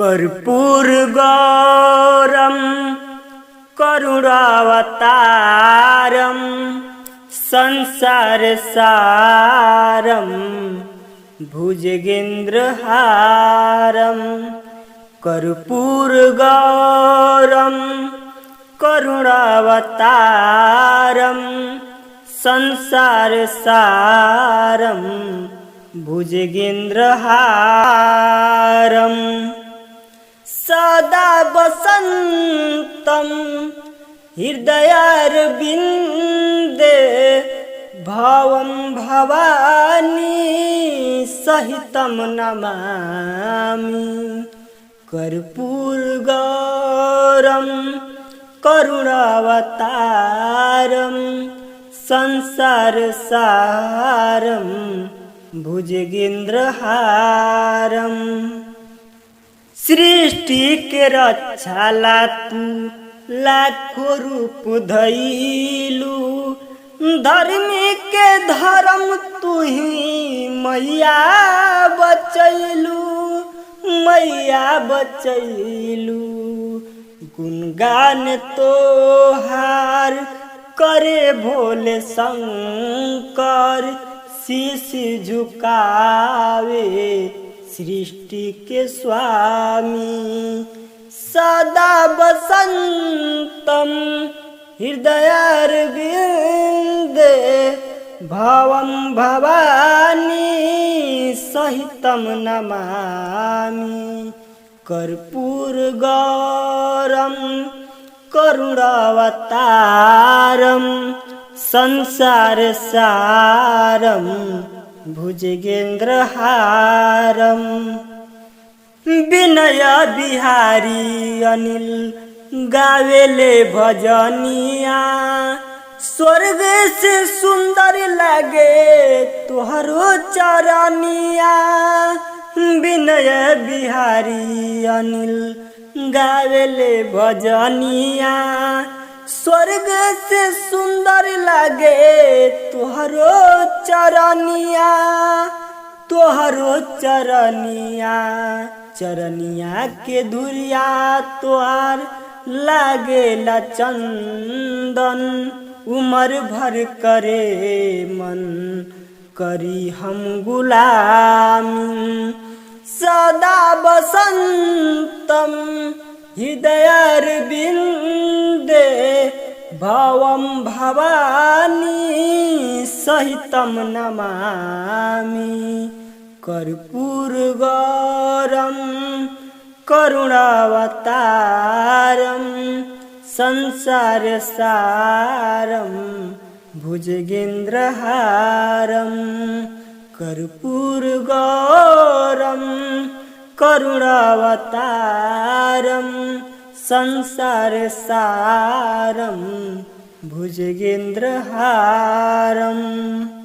कर्पूरगौरं करुणावतारं संसारसारं भुजगेन्द्रहारं कर्पूरगौरं करुणावतारं संसारसारं भुजगेन्द्रहारं सदा वसन्तं हृदयारविन्दे भवं भवानी सहितं नमामि। कर्पूरगौरं करुणावतारं संसारसारं भुजगेन्द्रहारं सृष्टि के रक्षा ला तू लाखों रूप धइलू, धर्मी के धर्म तू ही मैया बचैलू, मैया बचैलू। गुणगान तोहार करे भोले शंकर, शीश झुकावे सृष्टि के स्वामी। सदा वसन्तं हृदयारविन्दे भवं भवानी सहितं नमामि। कर्पूरगौरं करुणावतारं संसारसारं भुजगेन्द्रहारं विनय बिहारी अनिल गावेले भजनिया। स्वर्ग से सुंदर लगे तोहरो चरनिया। विनय बिहारी अनिल गावेले भजनिया। स्वर्ग से सुंदर लगे तोहरो चरनिया, तोहरो चरनिया। चरनिया के धुरिया तोहार लागेला चंदन, उमर भर करे मन करी हम गुलामी। सदा वसन्तं हृदयारविन्दे भवं भवानी सहितं नमामि। कर्पूरगौरं करुणावतारं संसारसारं भुजगेन्द्रहारं। कर्पूरगौरं करुणावतारं संसारसारं भुजगेन्द्रहारम्।